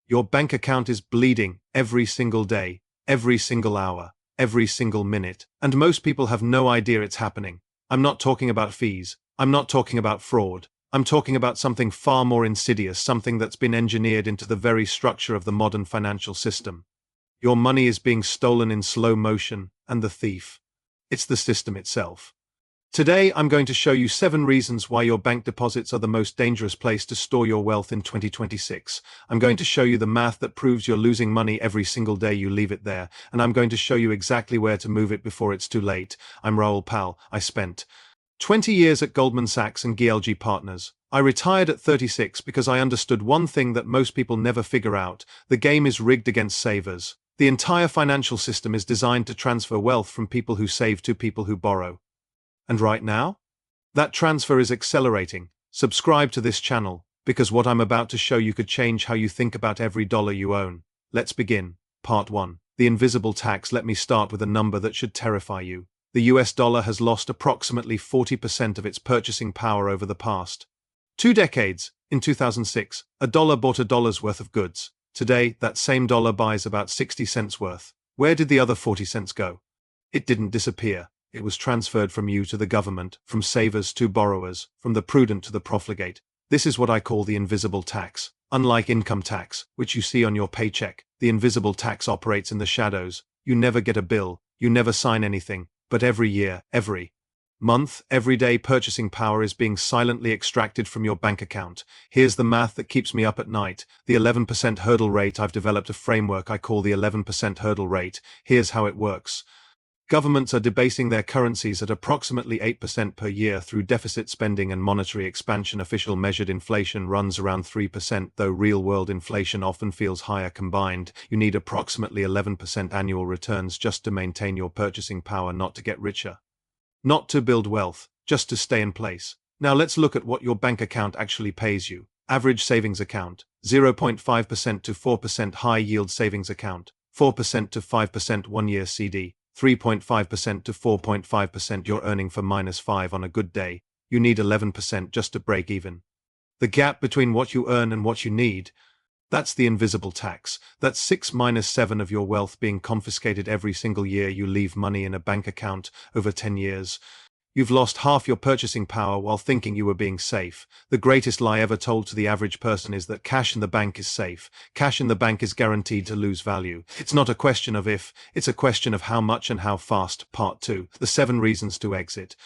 Your bank account is bleeding every single day, every single hour, every single minute, and most people have no idea it's happening. I'm not talking about fees. I'm not talking about fraud. I'm talking about something far more insidious, something that's been engineered into the very structure of the modern financial system. Your money is being stolen in slow motion, and the thief, it's the system itself. Today, I'm going to show you 7 reasons why your bank deposits are the most dangerous place to store your wealth in 2026. I'm going to show you the math that proves you're losing money every single day you leave it there, and I'm going to show you exactly where to move it before it's too late. I'm Raoul Pal. I spent 20 years at Goldman Sachs and GLG Partners. I retired at 36 because I understood one thing that most people never figure out: the game is rigged against savers. The entire financial system is designed to transfer wealth from people who save to people who borrow. And right now, that transfer is accelerating. Subscribe to this channel, because what I'm about to show you could change how you think about every dollar you own. Let's begin. Part 1. The invisible tax. Let me start with a number that should terrify you. The US dollar has lost approximately 40% of its purchasing power over the past 2 decades. In 2006, a dollar bought a dollar's worth of goods. Today, that same dollar buys about 60 cents worth. Where did the other 40 cents go? It didn't disappear. It was transferred from you to the government, from savers to borrowers, from the prudent to the profligate. This is what I call the invisible tax. Unlike income tax, which you see on your paycheck, the invisible tax operates in the shadows. You never get a bill, you never sign anything, but every year, every month, every day, purchasing power is being silently extracted from your bank account. Here's the math that keeps me up at night. The 11% hurdle rate. I've developed a framework I call the 11% hurdle rate. Here's how it works. Governments are debasing their currencies at approximately 8% per year through deficit spending and monetary expansion. Official measured inflation runs around 3%, though real-world inflation often feels higher. Combined, you need approximately 11% annual returns just to maintain your purchasing power, not to get richer, not to build wealth, just to stay in place. Now let's look at what your bank account actually pays you. Average savings account, 0.5% to 4% high-yield savings account, 4% to 5% one-year CD, 3.5% to 4.5% you're earning for -5 on a good day. You need 11% just to break even. The gap between what you earn and what you need, that's the invisible tax. That's 6-7 of your wealth being confiscated every single year you leave money in a bank account. Over 10 years, you've lost half your purchasing power while thinking you were being safe. The greatest lie ever told to the average person is that cash in the bank is safe. Cash in the bank is guaranteed to lose value. It's not a question of if, it's a question of how much and how fast. Part 2. The 7 reasons to exit.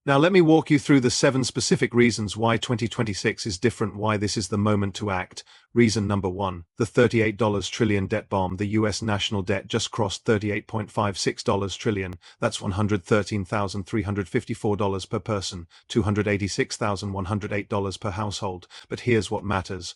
Now let me walk you through the 7 specific reasons why 2026 is different, why this is the moment to act. Reason number 1. The $38 trillion debt bomb. The US national debt just crossed $38.56 trillion. That's $113,354 per person, $286,108 per household. But here's what matters.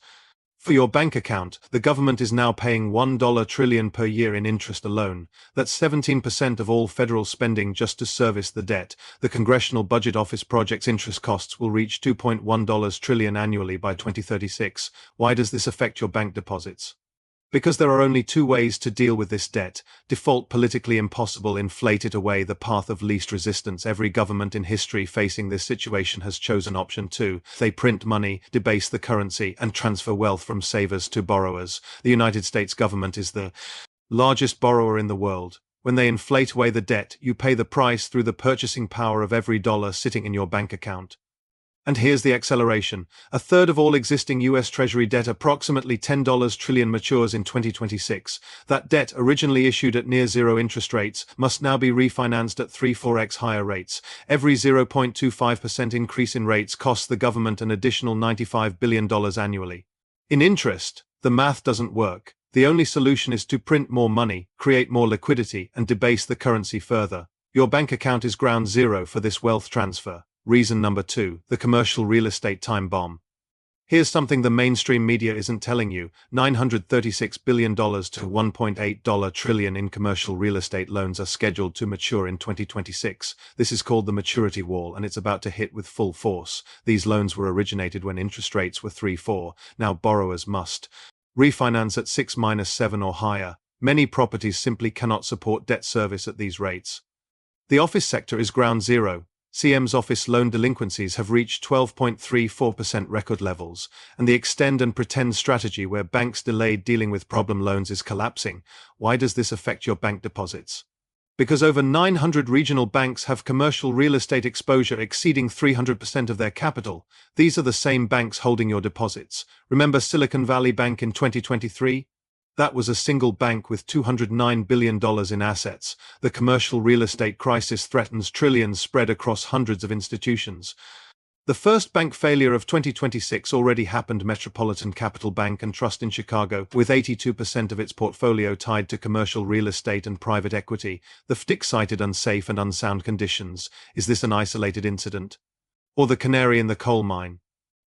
For your bank account, the government is now paying $1 trillion per year in interest alone. That's 17% of all federal spending just to service the debt. The Congressional Budget Office projects interest costs will reach $2.1 trillion annually by 2036. Why does this affect your bank deposits? Because there are only 2 ways to deal with this debt. Default, politically impossible, inflate it away, the path of least resistance. Every government in history facing this situation has chosen option 2. They print money, debase the currency, and transfer wealth from savers to borrowers. The United States government is the largest borrower in the world. When they inflate away the debt, you pay the price through the purchasing power of every dollar sitting in your bank account. And here's the acceleration. A third of all existing US Treasury debt, approximately $10 trillion, matures in 2026. That debt, originally issued at near zero interest rates, must now be refinanced at 3-4x higher rates. Every 0.25% increase in rates costs the government an additional $95 billion annually. In interest, the math doesn't work. The only solution is to print more money, create more liquidity, and debase the currency further. Your bank account is ground zero for this wealth transfer. Reason number 2. The commercial real estate time bomb. Here's something the mainstream media isn't telling you. $936 billion to $1.8 trillion in commercial real estate loans are scheduled to mature in 2026. This is called the maturity wall, and it's about to hit with full force. These loans were originated when interest rates were 3-4. Now borrowers must refinance at 6-7 or higher. Many properties simply cannot support debt service at these rates. The office sector is ground zero. CM's office loan delinquencies have reached 12.34% record levels, and the extend and pretend strategy where banks delayed dealing with problem loans is collapsing. Why does this affect your bank deposits? Because over 900 regional banks have commercial real estate exposure exceeding 300% of their capital. These are the same banks holding your deposits. Remember Silicon Valley Bank in 2023? That was a single bank with $209 billion in assets. The commercial real estate crisis threatens trillions spread across hundreds of institutions. The first bank failure of 2026 already happened. Metropolitan Capital Bank and Trust in Chicago, with 82% of its portfolio tied to commercial real estate and private equity. The FDIC cited unsafe and unsound conditions. Is this an isolated incident? Or the canary in the coal mine?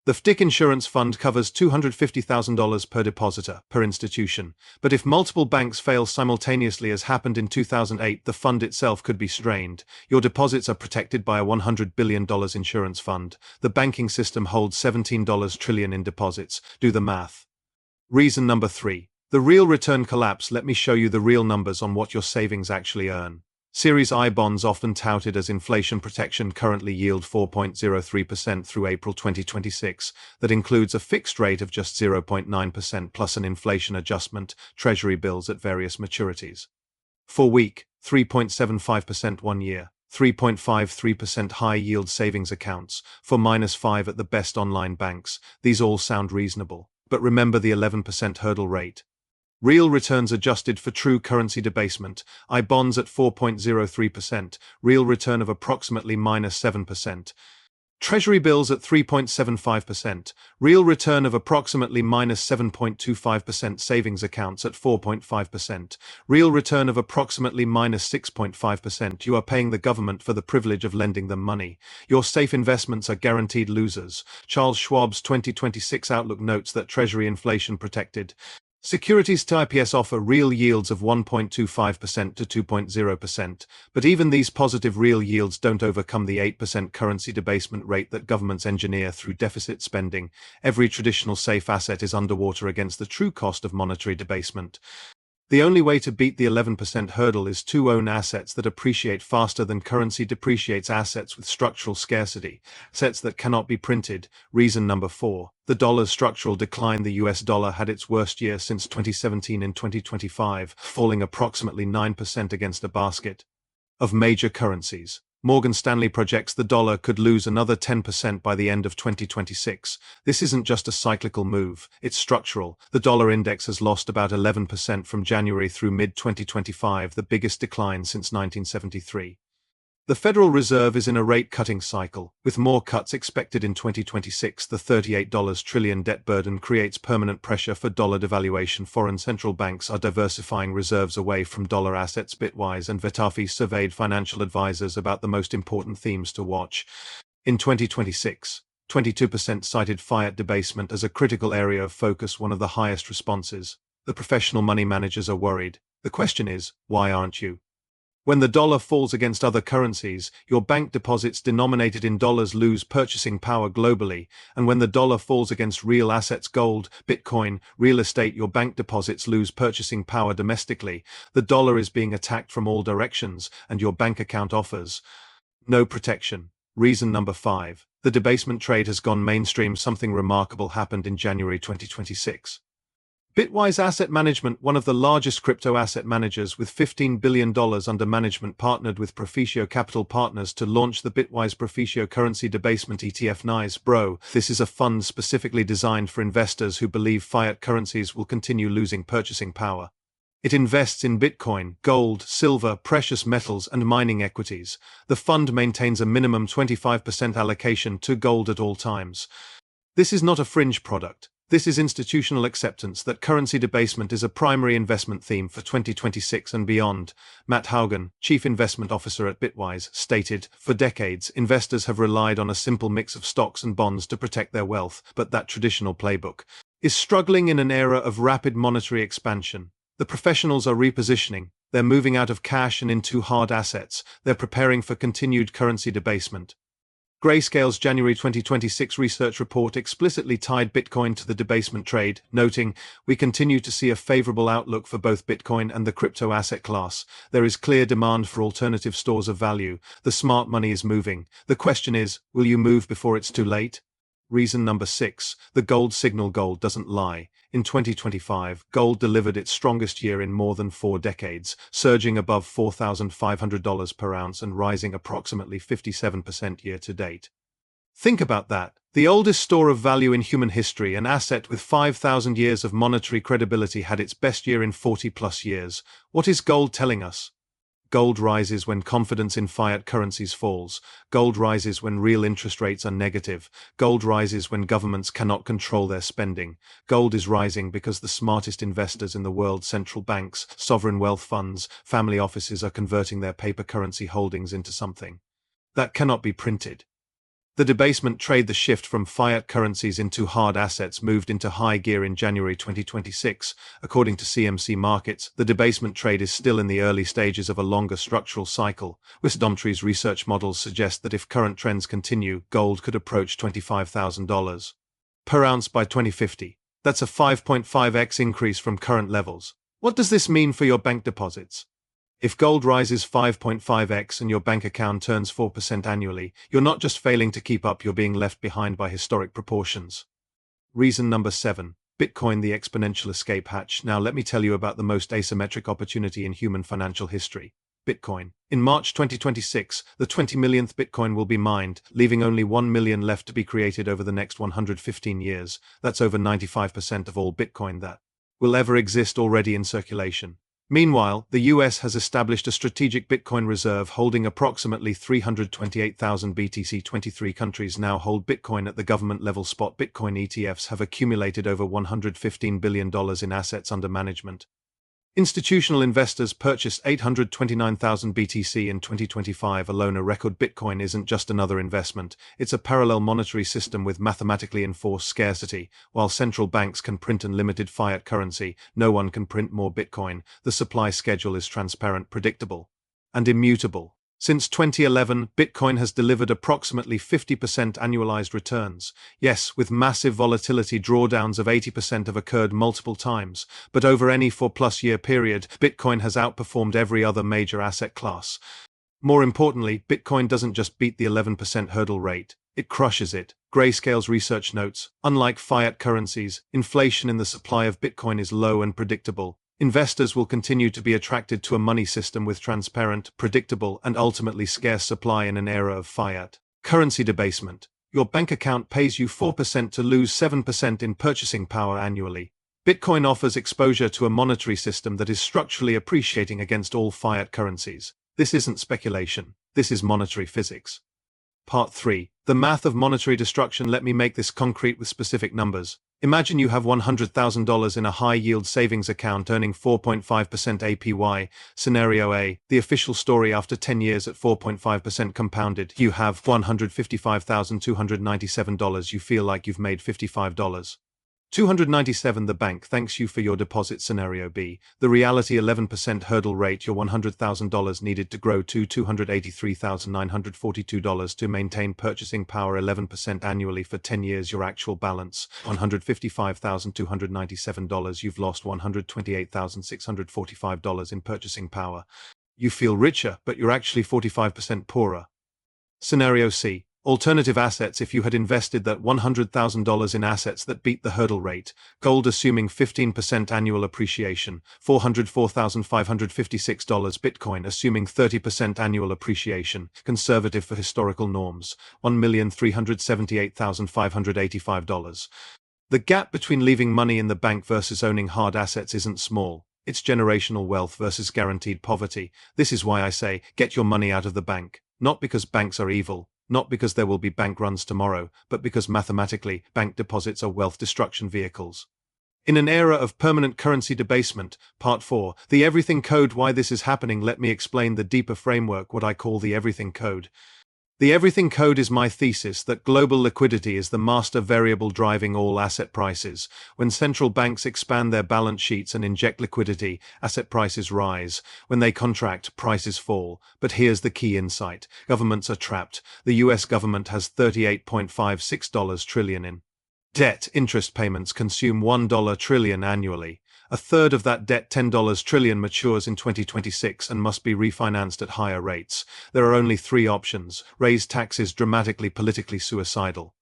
The FDIC insurance fund covers $250,000 per depositor, per institution, but if multiple banks fail simultaneously as happened in 2008, the fund itself could be strained. Your deposits are protected by a $100 billion insurance fund. The banking system holds $17 trillion in deposits. Do the math. Reason number 3. The real return collapse. Let me show you the real numbers on what your savings actually earn. Series I bonds, often touted as inflation protection, currently yield 4.03% through April 2026. That includes a fixed rate of just 0.9% plus an inflation adjustment. Treasury bills at various maturities. 4-week, 3.75% 1 year, 3.53% high-yield savings accounts, for -5 at the best online banks. These all sound reasonable, but remember the 11% hurdle rate. Real returns adjusted for true currency debasement. I bonds at 4.03%, real return of approximately -7%. Treasury bills at 3.75%, real return of approximately -7.25%. Savings accounts at 4.5%, real return of approximately -6.5%. You are paying the government for the privilege of lending them money. Your safe investments are guaranteed losers. Charles Schwab's 2026 Outlook notes that Treasury inflation protected securities TIPS offer real yields of 1.25% to 2.0%, but even these positive real yields don't overcome the 8% currency debasement rate that governments engineer through deficit spending. Every traditional safe asset is underwater against the true cost of monetary debasement. The only way to beat the 11% hurdle is to own assets that appreciate faster than currency depreciates. Assets with structural scarcity, assets that cannot be printed. Reason number 4. The dollar's structural decline. The US dollar had its worst year since 2017 in 2025, falling approximately 9% against a basket of major currencies. Morgan Stanley projects the dollar could lose another 10% by the end of 2026. This isn't just a cyclical move, it's structural. The dollar index has lost about 11% from January through mid-2025, the biggest decline since 1973. The Federal Reserve is in a rate-cutting cycle, with more cuts expected in 2026. The $38 trillion debt burden creates permanent pressure for dollar devaluation. Foreign central banks are diversifying reserves away from dollar assets. Bitwise and Vitafi surveyed financial advisors about the most important themes to watch. In 2026, 22% cited fiat debasement as a critical area of focus, one of the highest responses. The professional money managers are worried. The question is, why aren't you? When the dollar falls against other currencies, your bank deposits denominated in dollars lose purchasing power globally, and when the dollar falls against real assets, gold, Bitcoin, real estate, your bank deposits lose purchasing power domestically. The dollar is being attacked from all directions, and your bank account offers no protection. Reason number 5. The debasement trade has gone mainstream. Something remarkable happened in January 2026. Bitwise Asset Management, one of the largest crypto asset managers with $15 billion under management, partnered with Proficio Capital Partners to launch the Bitwise Proficio Currency Debasement ETF. Nice, bro. This is a fund specifically designed for investors who believe fiat currencies will continue losing purchasing power. It invests in Bitcoin, gold, silver, precious metals, and mining equities. The fund maintains a minimum 25% allocation to gold at all times. This is not a fringe product. This is institutional acceptance that currency debasement is a primary investment theme for 2026 and beyond. Matt Haugen, Chief Investment Officer at Bitwise, stated, "For decades, investors have relied on a simple mix of stocks and bonds to protect their wealth, but that traditional playbook is struggling in an era of rapid monetary expansion. The professionals are repositioning. They're moving out of cash and into hard assets. They're preparing for continued currency debasement." Grayscale's January 2026 research report explicitly tied Bitcoin to the debasement trade, noting, "We continue to see a favorable outlook for both Bitcoin and the crypto asset class. There is clear demand for alternative stores of value. The smart money is moving. The question is, will you move before it's too late?" Reason number 6, the gold signal. Gold doesn't lie. In 2025, gold delivered its strongest year in more than 4 decades, surging above $4,500 per ounce and rising approximately 57% year to date. Think about that. The oldest store of value in human history, an asset with 5,000 years of monetary credibility, had its best year in 40-plus years. What is gold telling us? Gold rises when confidence in fiat currencies falls. Gold rises when real interest rates are negative. Gold rises when governments cannot control their spending. Gold is rising because the smartest investors in the world, central banks, sovereign wealth funds, family offices, are converting their paper currency holdings into something that cannot be printed. The debasement trade, the shift from fiat currencies into hard assets, moved into high gear in January 2026. According to CMC Markets, the debasement trade is still in the early stages of a longer structural cycle. Wisdomtree's research models suggest that if current trends continue, gold could approach $25,000 per ounce by 2050. That's a 5.5x increase from current levels. What does this mean for your bank deposits? If gold rises 5.5x and your bank account turns 4% annually, you're not just failing to keep up, you're being left behind by historic proportions. Reason number 7, Bitcoin, the exponential escape hatch. Now let me tell you about the most asymmetric opportunity in human financial history. Bitcoin. In March 2026, the 20 millionth Bitcoin will be mined, leaving only 1 million left to be created over the next 115 years. That's over 95% of all Bitcoin that will ever exist already in circulation. Meanwhile, the US has established a strategic Bitcoin reserve holding approximately 328,000 BTC. 23 countries now hold Bitcoin at the government level. Spot Bitcoin ETFs have accumulated over $115 billion in assets under management. Institutional investors purchased 829,000 BTC in 2025 alone. A record. Bitcoin isn't just another investment, it's a parallel monetary system with mathematically enforced scarcity. While central banks can print unlimited fiat currency, no one can print more Bitcoin. The supply schedule is transparent, predictable, and immutable. Since 2011, Bitcoin has delivered approximately 50% annualized returns. Yes, with massive volatility, drawdowns of 80% have occurred multiple times, but over any 4+ year period, Bitcoin has outperformed every other major asset class. More importantly, Bitcoin doesn't just beat the 11% hurdle rate, it crushes it. Grayscale's research notes, unlike fiat currencies, inflation in the supply of Bitcoin is low and predictable. Investors will continue to be attracted to a money system with transparent, predictable, and ultimately scarce supply in an era of fiat currency debasement. Your bank account pays you 4% to lose 7% in purchasing power annually. Bitcoin offers exposure to a monetary system that is structurally appreciating against all fiat currencies. This isn't speculation, this is monetary physics. Part 3. The math of monetary destruction. Let me make this concrete with specific numbers. Imagine you have $100,000 in a high-yield savings account earning 4.5% APY. Scenario A, the official story after 10 years at 4.5% compounded. You have $155,297. You feel like you've made $55. $297. The bank thanks you for your deposit. Scenario B, the reality 11% hurdle rate. Your $100,000 needed to grow to $283,942 to maintain purchasing power. 11% annually for 10 years. Your actual balance, $155,297. You've lost $128,645 in purchasing power. You feel richer, but you're actually 45% poorer. Scenario C, alternative assets. If you had invested that $100,000 in assets that beat the hurdle rate, gold assuming 15% annual appreciation, $404,556, Bitcoin assuming 30% annual appreciation, conservative for historical norms, $1,378,585. The gap between leaving money in the bank versus owning hard assets isn't small. It's generational wealth versus guaranteed poverty. This is why I say, get your money out of the bank. Not because banks are evil, not because there will be bank runs tomorrow, but because mathematically, bank deposits are wealth destruction vehicles. In an era of permanent currency debasement, Part 4, the Everything Code. Why this is happening? Let me explain the deeper framework, what I call the Everything Code. The everything code is my thesis that global liquidity is the master variable driving all asset prices. When central banks expand their balance sheets and inject liquidity, asset prices rise. When they contract, prices fall. But here's the key insight. Governments are trapped. The US government has $38.56 trillion in debt. Interest payments consume $1 trillion annually. A third of that debt, $10 trillion, matures in 2026 and must be refinanced at higher rates. There are only three options: raise taxes dramatically, politically suicidal;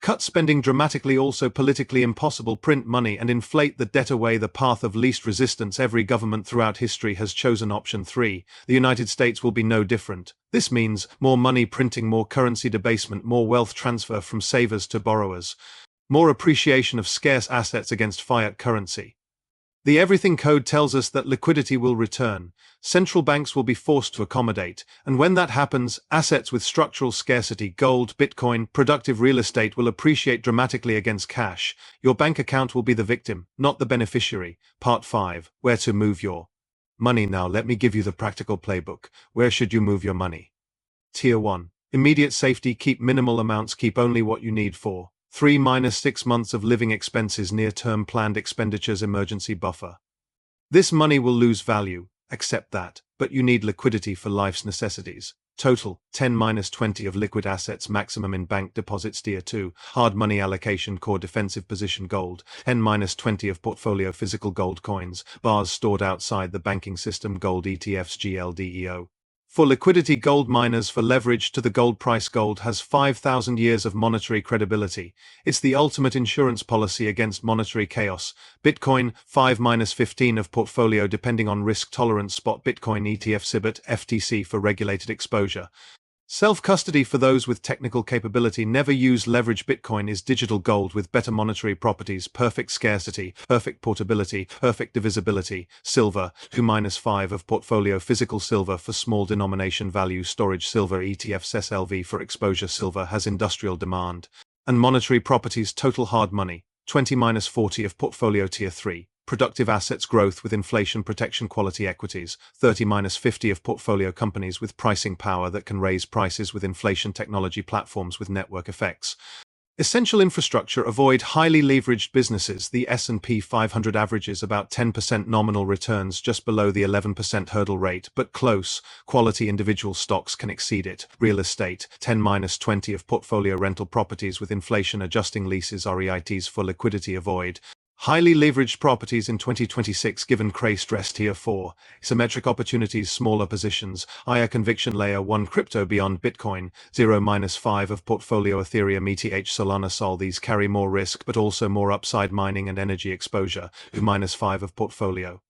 cut spending dramatically, also politically impossible; print money and inflate the debt away, the path of least resistance. Every government throughout history has chosen option 3. The United States will be no different. This means more money printing, more currency debasement, more wealth transfer from savers to borrowers, more appreciation of scarce assets against fiat currency. The everything code tells us that liquidity will return. Central banks will be forced to accommodate, and when that happens, assets with structural scarcity, gold, Bitcoin, productive real estate, will appreciate dramatically against cash. Your bank account will be the victim, not the beneficiary. Part 5. Where to move your money. Now let me give you the practical playbook. Where should you move your money? Tier 1. Immediate safety. Keep minimal amounts. Keep only what you need for 3-6 months of living expenses, near-term planned expenditures, emergency buffer. This money will lose value, accept that, but you need liquidity for life's necessities. Total, 10-20 of liquid assets, maximum in bank deposits. Tier 2, hard money allocation, core defensive position, gold, 10-20 of portfolio physical gold coins, bars stored outside the banking system, gold ETFs, GLDEO. For liquidity, gold miners. For leverage to the gold price, gold has 5,000 years of monetary credibility. It's the ultimate insurance policy against monetary chaos. Bitcoin, 5-15 of portfolio depending on risk tolerance, spot Bitcoin ETF, CBIT, FTC for regulated exposure. Self-custody for those with technical capability. Never use leverage. Bitcoin is digital gold with better monetary properties, perfect scarcity, perfect portability, perfect divisibility. Silver, 2-5 of portfolio physical silver for small denomination value storage. Silver ETFs, SLV for exposure. Silver has industrial demand and monetary properties. Total hard money, 20-40 of portfolio. Tier 3. Productive assets, growth with inflation protection, quality equities, 30-50 of portfolio. Companies with pricing power that can raise prices with inflation, technology platforms with network effects. Essential infrastructure, avoid highly leveraged businesses. The S&P 500 averages about 10% nominal returns, just below the 11% hurdle rate, but close. Quality individual stocks can exceed it. Real estate, 10-20 of portfolio. Rental properties with inflation adjusting leases, REITs. For liquidity, avoid highly leveraged properties in 2026 given credit stress. Tier 4. Symmetric opportunities, smaller positions, higher conviction. Layer 1 crypto beyond Bitcoin, 0-5 of portfolio. Ethereum, ETH, Solana, Sol. These carry more risk but also more upside. Mining and energy exposure, 2-5 of portfolio.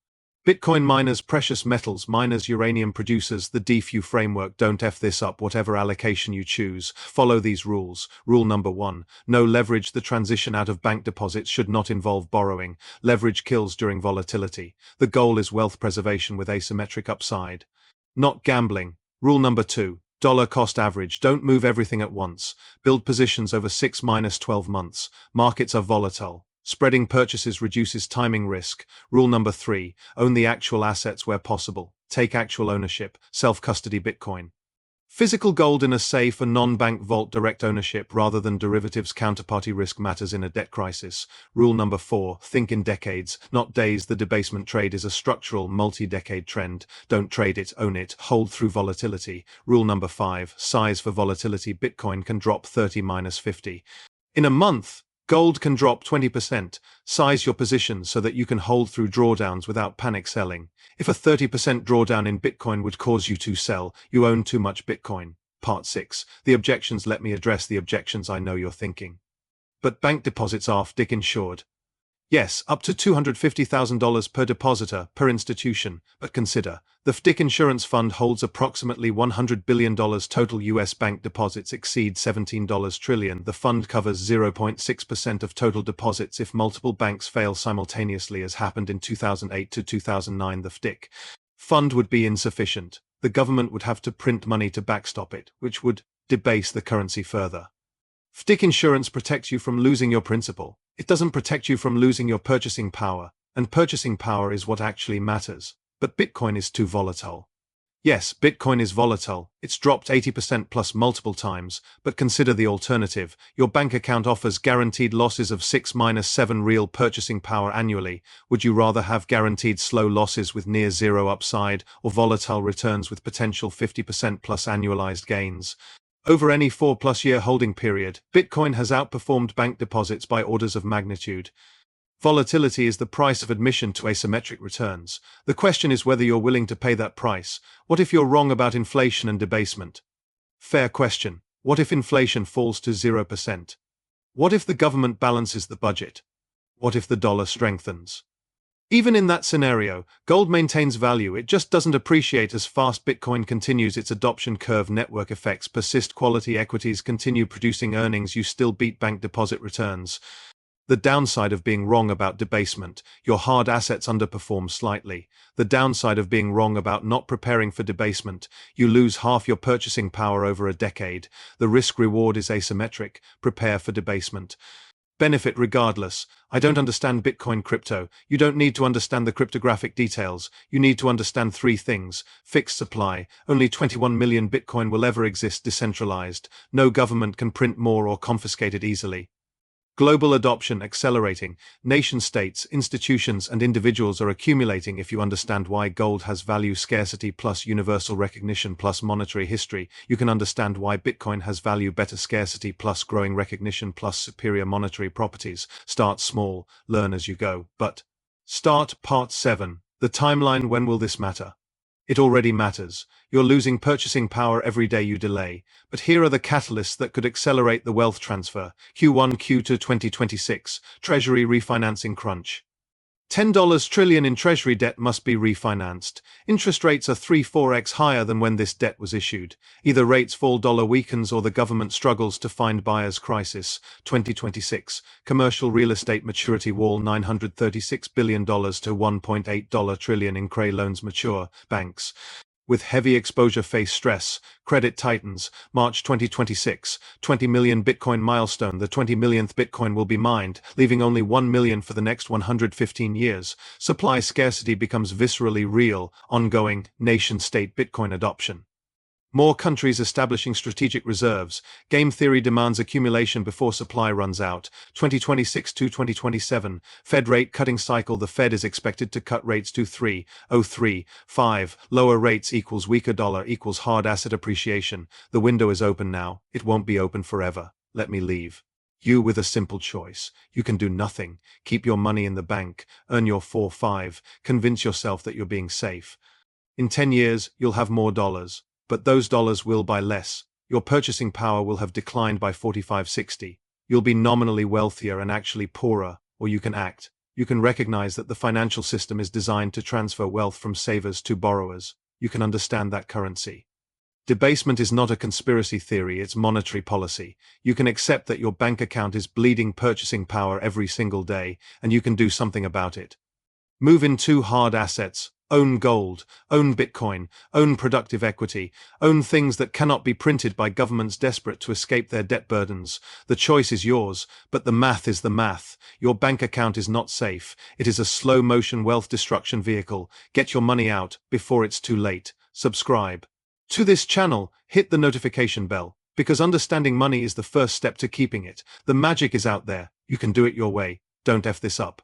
Bitcoin miners, precious metals miners, uranium producers. The DeFi framework. Don't F this up. Whatever allocation you choose, follow these rules. Rule number 1. No leverage. The transition out of bank deposits should not involve borrowing. Leverage kills during volatility. The goal is wealth preservation with asymmetric upside, not gambling. Rule number 2. Dollar cost average. Don't move everything at once. Build positions over 6-12 months. Markets are volatile. Spreading purchases reduces timing risk. Rule number 3. Own the actual assets where possible. Take actual ownership. Self-custody. Bitcoin, physical gold in a safe and non-bank vault. Direct ownership rather than derivatives. Counterparty risk matters in a debt crisis. Rule number 4. Think in decades, not days. The debasement trade is a structural, multi-decade trend. Don't trade it, own it. Hold through volatility. Rule number 5. Size for volatility. Bitcoin can drop 30-50 in a month. Gold can drop 20%. Size your position so that you can hold through drawdowns without panic selling. If a 30% drawdown in Bitcoin would cause you to sell, you own too much Bitcoin. Part 6. The objections. Let me address the objections. I know you're thinking, but bank deposits are FDIC insured. Yes, up to $250,000 per depositor, per institution, but consider, the FDIC Insurance Fund holds approximately $100 billion. Total U.S. bank deposits exceed $17 trillion. The fund covers 0.6% of total deposits if multiple banks fail simultaneously, as happened in 2008 to 2009. The FDIC fund would be insufficient. The government would have to print money to backstop it, which would debase the currency further. FDIC insurance protects you from losing your principal. It doesn't protect you from losing your purchasing power, and purchasing power is what actually matters. But Bitcoin is too volatile. Yes, Bitcoin is volatile. It's dropped 80% plus multiple times, but consider the alternative. Your bank account offers guaranteed losses of 6-7 real purchasing power annually. Would you rather have guaranteed slow losses with near zero upside, or volatile returns with potential 50% plus annualized gains? Over any 4+ year holding period, Bitcoin has outperformed bank deposits by orders of magnitude. Volatility is the price of admission to asymmetric returns. The question is whether you're willing to pay that price. What if you're wrong about inflation and debasement? Fair question. What if inflation falls to 0%? What if the government balances the budget? What if the dollar strengthens? Even in that scenario, gold maintains value. It just doesn't appreciate as fast. Bitcoin continues its adoption curve. Network effects persist. Quality equities continue producing earnings. You still beat bank deposit returns. The downside of being wrong about debasement: your hard assets underperform slightly. The downside of being wrong about not preparing for debasement: you lose half your purchasing power over a decade. The risk-reward is asymmetric. Prepare for debasement. Benefit regardless. I don't understand Bitcoin crypto. You don't need to understand the cryptographic details. You need to understand three things. Fixed supply. Only 21 million Bitcoin will ever exist decentralized. No government can print more or confiscate it easily. Global adoption accelerating. Nation-states, institutions, and individuals are accumulating. If you understand why gold has value: scarcity plus universal recognition plus monetary history, you can understand why Bitcoin has value: better scarcity plus growing recognition plus superior monetary properties. Start small, learn as you go. But start Part 7. The timeline. When will this matter? It already matters. You're losing purchasing power every day you delay. But here are the catalysts that could accelerate the wealth transfer. Q1 Q2 2026, Treasury refinancing crunch. $10 trillion in Treasury debt must be refinanced. Interest rates are 3-4x higher than when this debt was issued. Either rates fall, dollar weakens, or the government struggles to find buyers. Crisis. 2026, commercial real estate maturity wall: $936 billion to $1.8 trillion in CRE loans mature. Banks with heavy exposure face stress. Credit tightens. March 2026, 20 million Bitcoin milestone. The 20 millionth Bitcoin will be mined, leaving only 1 million for the next 115 years. Supply scarcity becomes viscerally real. Ongoing nation-state Bitcoin adoption. More countries establishing strategic reserves. Game theory demands accumulation before supply runs out. 2026 to 2027, Fed rate cutting cycle. The Fed is expected to cut rates to 3.035. Lower rates equals weaker dollar equals hard asset appreciation. The window is open now. It won't be open forever. Let me leave you with a simple choice. You can do nothing. Keep your money in the bank. Earn your 4-5. Convince yourself that you're being safe. In 10 years, you'll have more dollars. But those dollars will buy less. Your purchasing power will have declined by 45-60. You'll be nominally wealthier and actually poorer. Or you can act. You can recognize that the financial system is designed to transfer wealth from savers to borrowers. You can understand that currency. Debasement is not a conspiracy theory, it's monetary policy. You can accept that your bank account is bleeding purchasing power every single day, and you can do something about it. Move into hard assets. Own gold, own Bitcoin, own productive equity, own things that cannot be printed by governments desperate to escape their debt burdens. The choice is yours, but the math is the math. Your bank account is not safe. It is a slow-motion wealth destruction vehicle. Get your money out before it's too late. Subscribe to this channel, hit the notification bell, because understanding money is the first step to keeping it. The magic is out there. You can do it your way. Don't F this up.